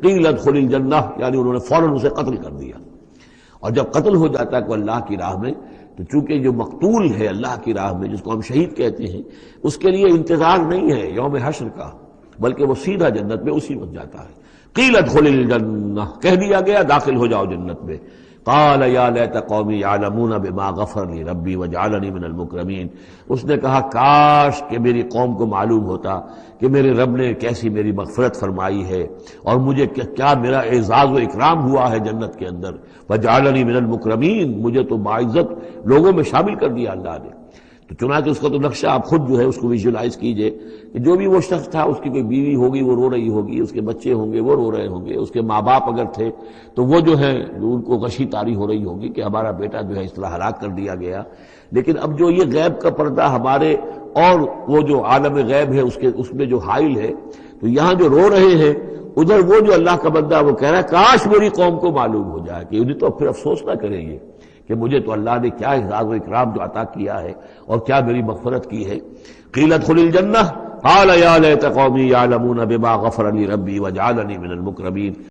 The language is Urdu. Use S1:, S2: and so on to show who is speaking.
S1: قیل ادخل الجنہ، یعنی انہوں نے فوراً اسے قتل کر دیا۔ اور جب قتل ہو جاتا ہے کوئی اللہ کی راہ میں تو چونکہ جو مقتول ہے اللہ کی راہ میں، جس کو ہم شہید کہتے ہیں، اس کے لیے انتظار نہیں ہے یوم حشر کا، بلکہ وہ سیدھا جنت میں اسی وقت جاتا ہے۔ قیل ادخل الجنہ، کہہ دیا گیا داخل ہو جاؤ جنت میں۔ قال یا لیت قومی یعلمون بما غفر لی ربی وجعلنی من المکرمین، اس نے کہا کاش کہ میری قوم کو معلوم ہوتا کہ میرے رب نے کیسی میری مغفرت فرمائی ہے اور مجھے کیا میرا اعزاز و اکرام ہوا ہے جنت کے اندر، وجعلنی من المکرمین، مجھے تو باعزت لوگوں میں شامل کر دیا اللہ نے۔ تو چنانچہ اس کا تو نقشہ آپ خود جو ہے اس کو ویژولائز کیجئے کہ جو بھی وہ شخص تھا، اس کی کوئی بیوی ہوگی وہ رو رہی ہوگی، اس کے بچے ہوں گے وہ رو رہے ہوں گے، اس کے ماں باپ اگر تھے تو وہ جو ہے ان کو غشی طاری ہو رہی ہوگی کہ ہمارا بیٹا جو ہے اس طرح ہلاک کر دیا گیا۔ لیکن اب جو یہ غیب کا پردہ ہمارے اور وہ جو عالم غیب ہے اس میں جو حائل ہے، تو یہاں جو رو رہے ہیں ادھر وہ جو اللہ کا بندہ وہ کہہ رہا ہے کاش میری قوم کو معلوم ہو جائے، کہ انہیں تو پھر افسوس نہ کریں گے کہ مجھے تو اللہ نے کیا اعزاز و اکرام جو عطا کیا ہے اور کیا میری مغفرت کی ہے۔ قیل ادخل الجنہ قال یا لیت قومی یعلمون بما غفر لی ربی وجعلنی من المکرمین۔